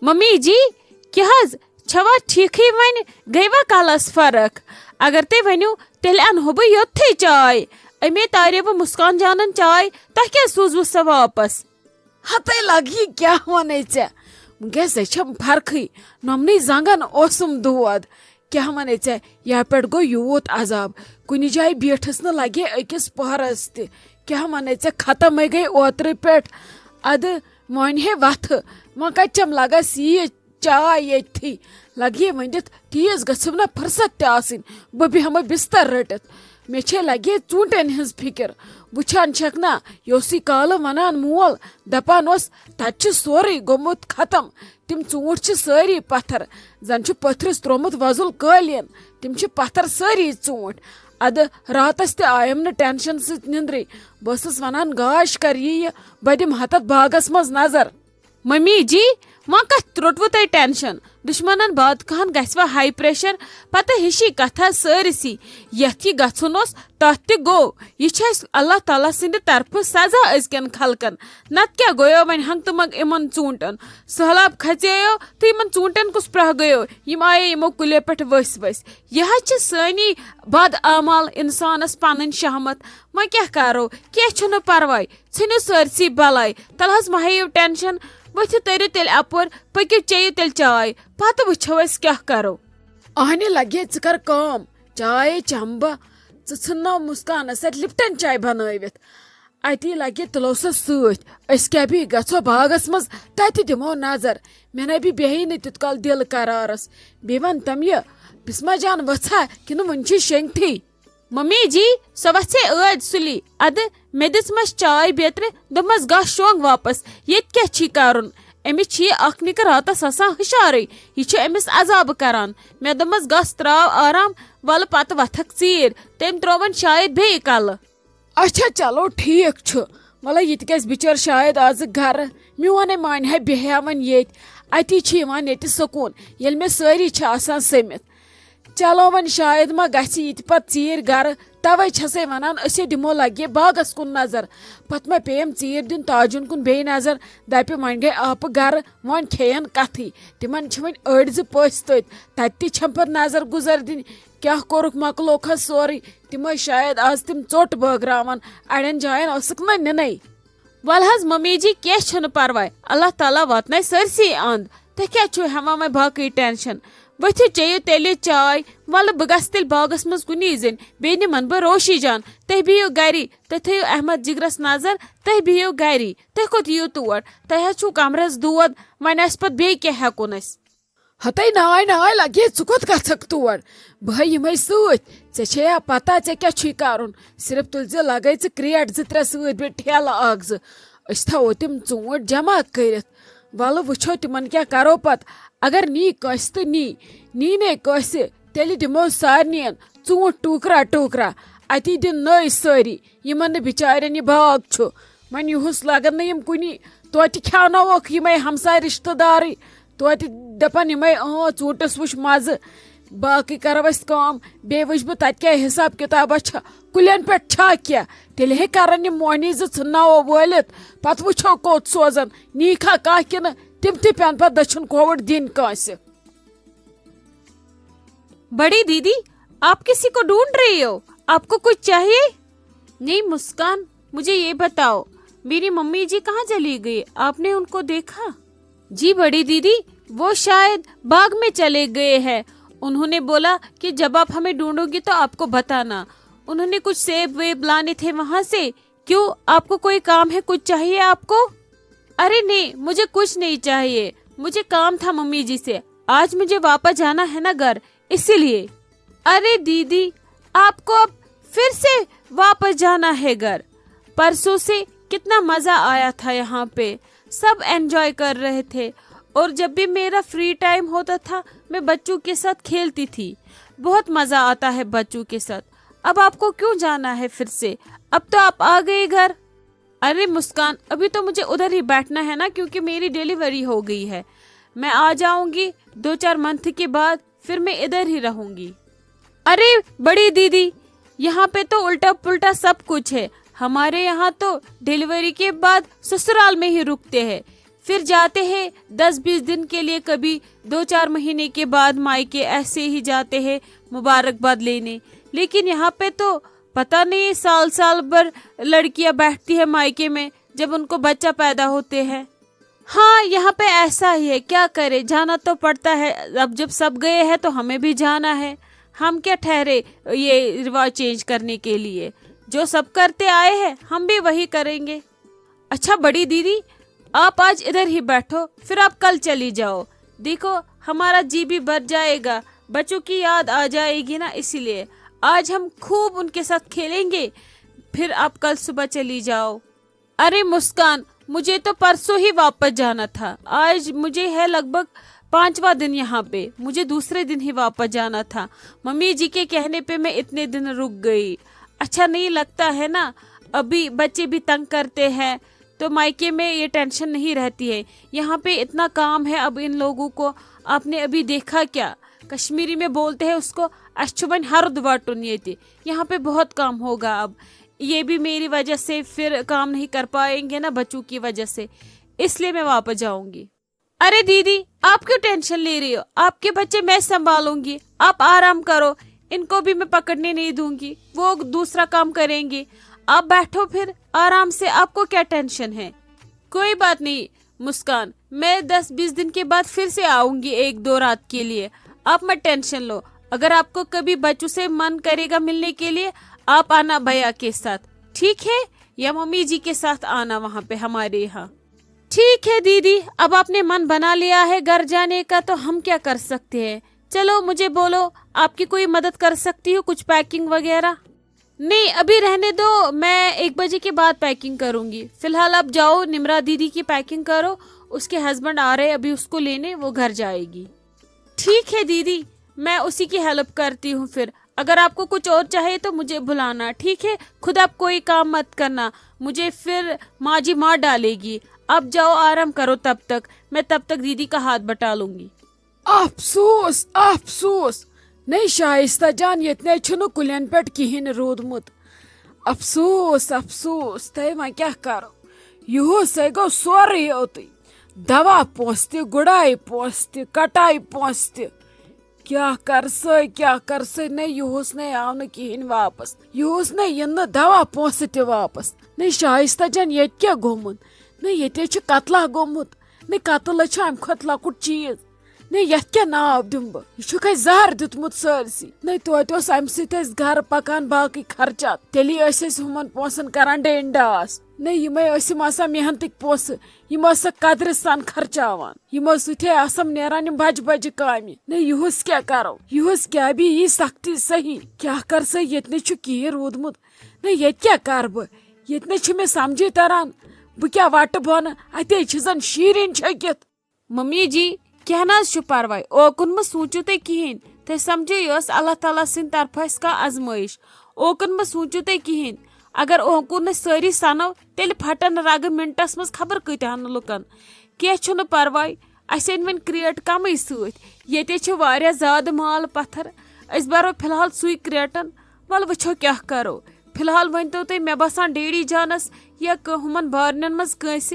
Mummy जी क्या छवा ठीक one गई कलस फर्क अगर तुम वनो तेल अनहो बह योत्थे चाय अमे तारे बह मुस्कान जानन चाय तह क्या सूजव सा वापस हते लगी क्या वन ऐ वस फर्क नमन जंगन ओसम दोद क्या वन ऐ यह पे गो यूत अजाब कुन जाए बैठस न लगे अकिस पहरस क्या वन ऐ खत्म गई ओतर पे अद वन हे वथ वो कम लगा सी चाय ये लगे वनित तीज गम ना फुर्सत तन बह बेहम बिस्तर रटित मे लगे चूंटन हज फिक्र वुचान ना योस काल वनान मोल दपान तत सोरे गोमुत खत्म तिम चूंट सारी पत्थर जन पत्थरस त्रोमुत वजुल कालीन तिम पत्थर सारी चूंट अद रातस आयम न टेंशन निंद्रे बस वनान गाश कर ये बह दिम हतत बागस मज नजर। मम्मी जी वह कत त्रोटव तुम टेंशन दुश्मन बाद कहन गवा हाई प्रेशर पता हिशी कथा सारसी यथ यह गन तथ गो यह अल्लाह ताला सद तरफ सजा अजकन खलकन नत क्या गयो वन हंग तमंग इमन चूंटन सहलाब खचेयो तो इन चूंटन कुस प्रह गयो यम आये यमो कुले पे वस वस यह सानी बद आमाल इंसानस पन शहमत वह क्या करो क्या परवाय षो सरसी बलाई तल मह टेंशन वथित तरो तेल अपर पकि चेयु तेल चाय पत वुछो क्या करो आहने लगे कर काम चाय चम बह नो मुस्कान लिप्टन चाय बनवित अति लगे तुलो सत क्या भी गो बागस मज तत दिमो नजर मे न भी बेही न तित काल दिल करारस बे वन तम यह बिस्मा जान वछा कि वन शेंगठी। मम्मी जी सो वसे आज सुली अद मे दिसमस चाय बेत्र दमस गा शोंग वापस ये क्या करन अमिस निक रातस आसान हुशारे यह अमिस अजाब करान मे दमस गस त्राव आराम वल पत वथक चीर तम त्रोवन शायद बे कल। अच्छा चलो ठीक वल ये बिचार शायद आज घर मोन मान है बेहा वन ये अति सुकून ये मे सारी समित चलो वन शायद मा गि पे चीर घर तवे छसे वनान असे दिमो लगे बागस कुन नजर पत मा पेम चीर दिन ताजुन कुन बे नजर दप वन गई आप घर वन खेन कथी तिमन वन अड़ पस तत पे नजर गुजर दिन क्या कोरुक मकलोक सोरे तिम शायद आज तिम चोट बगरावन अड़न जायन नुन वल हज मम्मी जी क्या परवाय अल्लाह ताला वातन सरसी अंद तह क्या हवा मे बाकी टेंशन वथित चेयु तेल चाय वल बह गस तेल बागस मज कुनी जन बे निमन बह रोशी जान तह बिहियो गरी तह थो अहमद जिगरस नजर तह बिहियो गरी तह कोत यू तोड़ तह छु कमरस दूध वन पे बे क्या हेकुन हते नाय नाय लगे कोत गक तोड़ बह यम सया पता क्या कर सिर्फ तुल लगे क्रेट त्रे से ठेल थो तम चूंट जमा कर वल वो तिमन क्या करो पत अगर नी कस तो नी ने कस तेल दिमो सारन चूंट टुकरा टुकरा अति दिन नई सारी यमन बिचारन यह बाग वन युस लगन नम कुनी तोत खेनोक यम हमसाय रिश्तेदार तोत दपन यम चूंटस वुच मज बाकी करो कम बे वुच बह तत क्या हिसाब किताब कुलन पे क्या तेल हे करन मोनी नो वलित पत वो कोत सोजन नीखा कह कि तिम पेन पे दछुन कोवड़ दिन कांस। बड़ी दीदी आप किसी को ढूंढ रही हो आपको कुछ चाहिए? नहीं मुस्कान मुझे ये बताओ मेरी मम्मी जी कहाँ चली गई आपने उनको देखा? जी बड़ी दीदी वो शायद बाग में चले गए हैं उन्होंने बोला कि जब आप हमें ढूंढोगी तो आपको बताना उन्होंने कुछ सेब वेब लाने थे वहाँ से। क्यों आपको कोई काम है कुछ चाहिए आपको? अरे नहीं मुझे कुछ नहीं चाहिए मुझे काम था मम्मी जी से आज मुझे वापस जाना है ना घर इसीलिए। अरे दीदी आपको अब फिर से वापस जाना है घर? परसों से कितना मजा आया था यहाँ पे सब एंजॉय कर रहे थे और जब भी मेरा फ्री टाइम होता था मैं बच्चों के साथ खेलती थी बहुत मजा आता है बच्चों के साथ। अब आपको क्यों जाना है फिर से? अब तो आप आ गए घर। अरे मुस्कान अभी तो मुझे उधर ही बैठना है ना क्योंकि मेरी डिलीवरी हो गई है मैं आ जाऊंगी 2-4 मंथ के बाद फिर मैं इधर ही रहूंगी। अरे बड़ी दीदी यहाँ पे तो उल्टा पुल्टा सब कुछ है हमारे यहाँ तो डिलीवरी के बाद ससुराल में ही रुकते हैं फिर जाते हैं 10-20 दिन के लिए, कभी 2-4 महीने के बाद मायके ऐसे ही जाते हैं मुबारकबाद लेने। लेकिन यहाँ पे तो पता नहीं साल साल भर लड़कियां बैठती है मायके में जब उनको बच्चा पैदा होते हैं। हाँ, यहाँ पे ऐसा ही है, क्या करे, जाना तो पड़ता है। अब जब सब गए हैं तो हमें भी जाना है। हम क्या ठहरे ये रिवाज चेंज करने के लिए, जो सब करते आए हैं हम भी वही करेंगे। अच्छा बड़ी दीदी, आप आज इधर ही बैठो, फिर आप कल चली जाओ। देखो हमारा जी भी भर जाएगा, बच्चों की याद आ जाएगी ना, इसीलिए आज हम खूब उनके साथ खेलेंगे, फिर आप कल सुबह चली जाओ। अरे मुस्कान, मुझे तो परसों ही वापस जाना था, आज मुझे है लगभग 5वां दिन यहाँ पे, मुझे दूसरे दिन ही वापस जाना था। मम्मी जी के कहने पे मैं इतने दिन रुक गई। अच्छा नहीं लगता है ना, अभी बच्चे भी तंग करते हैं, तो मायके में ये टेंशन नहीं रहती है। यहाँ पे इतना काम है अब इन लोगों को, आपने अभी देखा क्या, कश्मीरी में बोलते हैं उसको अश्चुबन हर्द वाटुन येते। यहाँ पे बहुत काम होगा अब, ये भी मेरी वजह से फिर काम नहीं कर पाएंगे ना बच्चों की वजह से, इसलिए मैं वापस जाऊंगी। अरे दीदी आप क्यों टेंशन ले रही हो, आपके बच्चे मैं संभालूंगी, आप आराम करो, इनको भी मैं पकड़ने नहीं दूंगी, वो दूसरा काम करेंगे। आप बैठो फिर आराम से, आपको क्या टेंशन है। कोई बात नहीं मुस्कान, मैं 10-20 दिन के बाद फिर से आऊंगी 1-2 रात के लिए, आप मत टेंशन लो। अगर आपको कभी बच्चों से मन करेगा मिलने के लिए, आप आना भैया के साथ, ठीक है, या मम्मी जी के साथ आना वहाँ पे हमारे यहाँ। ठीक है दीदी, अब आपने मन बना लिया है घर जाने का, तो हम क्या कर सकते हैं। चलो मुझे बोलो, आपकी कोई मदद कर सकती हूँ, कुछ पैकिंग वगैरह। नहीं अभी रहने दो, मैं 1 बजे के बाद पैकिंग करूंगी। फिलहाल आप जाओ, निम्रा दीदी की पैकिंग करो, उसके हस्बैंड आ रहे अभी उसको लेने, वो घर जाएगी। ठीक है दीदी, मैं उसी की हेल्प करती हूँ। फिर अगर आपको कुछ और चाहिए तो मुझे बुलाना, ठीक है। खुद आप कोई काम मत करना, मुझे फिर माँ जी मार डालेगी। आप जाओ आराम करो, मैं तब तक दीदी का हाथ बटा लूंगी। अफसोस अफसोस, नहीं शाइस्ता जान ये कुलियन पे कहें रोदमुत। अफसोस अफसोस, तय वह क्या करो, यह सह गो सोरे योत, दवा पोस गुड़ाई पोस कटाई पोस, क्या कर से नहीं युस नहीं आव न कहें वापस, युस नहीं इन दवा पोस ते वापस। नहीं शाइस्ता जान ये क्या गोमुत, नहीं ये कतला गोमुत, नहीं कतल अम खुद लकुट चीज, नहीं ये क्या नाव दिम बह, यह जहर दितमुत सरसी। नहीं तोत अम सत घर पकान बाकी खर्चा, तेली हुमन पोसन करान डेंडास। नहीं यम आसान मेहनत पोस, यम कदर सान खर्चावान, यमो सम नेरान बज बज कामि। नहीं युस क्या करो, युस क्या भी यी सख्ती सही, क्या कर स ये कहें रोदमुत। नहीं ये क्या कर बह, ये मे समझी तरह, बह क्या वट बन अते जन शीरीन छकित। मम्मी जी क्या ना परवाय, ओकुन म सोचो ते कहें, ते समझो यह अल्लाह ताला सिंद तरफ का आजमाइश, ओकुन म सोचो ते कहें। अगर ओकुन सारी सनो तेल फटन रग मिनटस मज खबर कतहन लुकन। कह परवाय, अस अन वन क्रेट कम सत्य ज्यादा माल पत्थर, अस बरो फिलहाल सुई क्रेटन। वल वो क्या करो, फिलहाल वन तो तुम, मे बसान डेडी जानस या हुमन बारन मज कंस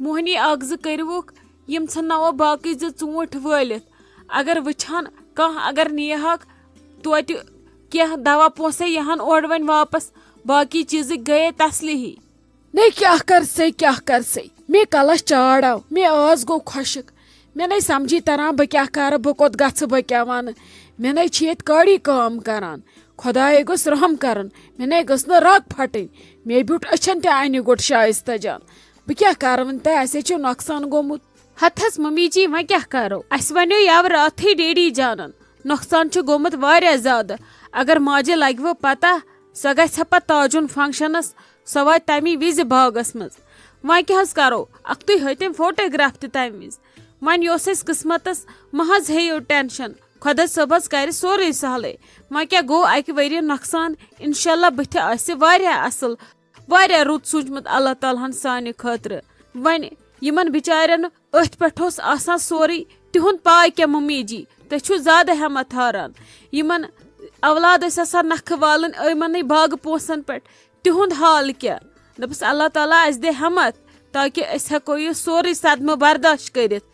मोहनी अग ज करवुक, यम नो बाकी 2 ऊँट वलित। अगर वछान कह अगर नीहक तोत क्या दवा पोसे यहान ओर वन वापस, बाकी चीज गए तसली ही। नहीं क्या कर से, मे कलस चाड़ाव, मे आज गो खुशक, मे नहीं समझी तरह बह क्या कर, बह कोत गछ, बह क्या वन, मे नहीं ये कड़ी काम करान, खुदाए गस रहम करन, मे नहीं गस न रग फटन, मे ब्यूट अछन ते आन गोट शाइस्ता जान, बह क्या कर वन तह नुकसान गोमुत। हथस मम्मी जी वह क्या करो, अस वनो यव रात डेडी जानन, नुकसान गोमुत वारिया ज्यादा। अगर माजे लगव पता, सह गह पे ताजुन फंक्शनस, सह वात तमी विज बागस मज। वह क्या करो, अख तुम हतम फोटोग्राफ तम विज। वन यस किस्मतस महज हेयो टेंशन, खुदा सबस कर सोरे सहल। वह क्या गो अकि वरी नुकसान, इंशाल्लाह बथ असल वारिया रुत सूझमुत अल्लाह तालाहन सानि खतर। वन यमन बिचारन अथ पे आसान सोरे, तिहुंद पाय क्या मम्मी जी, तुम ज्यादा हेमत हारान। यमन औलाद आसान नख वालन यमन बाग पोसन पे, तिहुंद हाल क्या, दपस अल्लाह ताला अस दे हेमत, تاکہ أسۍ ہٮ۪کو یہِ سورُے صدمہٕ برداشت کٔرِتھ.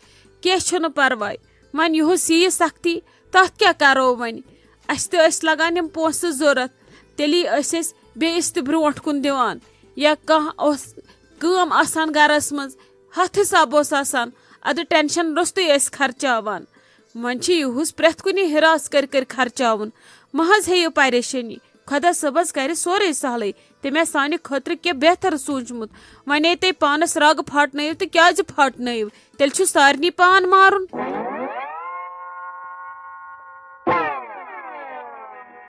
کینٛہہ چھُنہٕ پرواے. وۄنۍ یِہُس ییہِ سختی تتھ کیٛاہ کرو وۄنۍ؟ اَسہِ تہِ ٲسۍ لگان یِم پونٛسہٕ ضوٚرتھ، تیٚلی ٲسۍ أسۍ بیٚیِس تہِ برٛونٛٹھ کُن دِوان. یا کانٛہہ اوس کٲم آسان گرس منٛز، ہتھ حساب اوس آسان، ادٕ ٹینشن روٚستُے ٲسۍ خرچاوان. وۄنۍ چھِ یِہُس پرٛٮ۪تھ کُنہِ ہراس کٔرۍ خرچاوُن. مہ حظ ہیٚیِو پریشٲنی، خۄدا صٲبس کرِ سورُے سہلٕے. تٔمۍ آسہِ سانہِ خٲطرٕ کینٛہہ بہتر سوٗنٛچمُت. وۄنۍ تُہۍ پانس رگ پھاٹنٲیِو تہٕ کیٛازِ پھاٹنٲیِو؟ تیٚلہِ چھُ سارنٕے پان مارُن.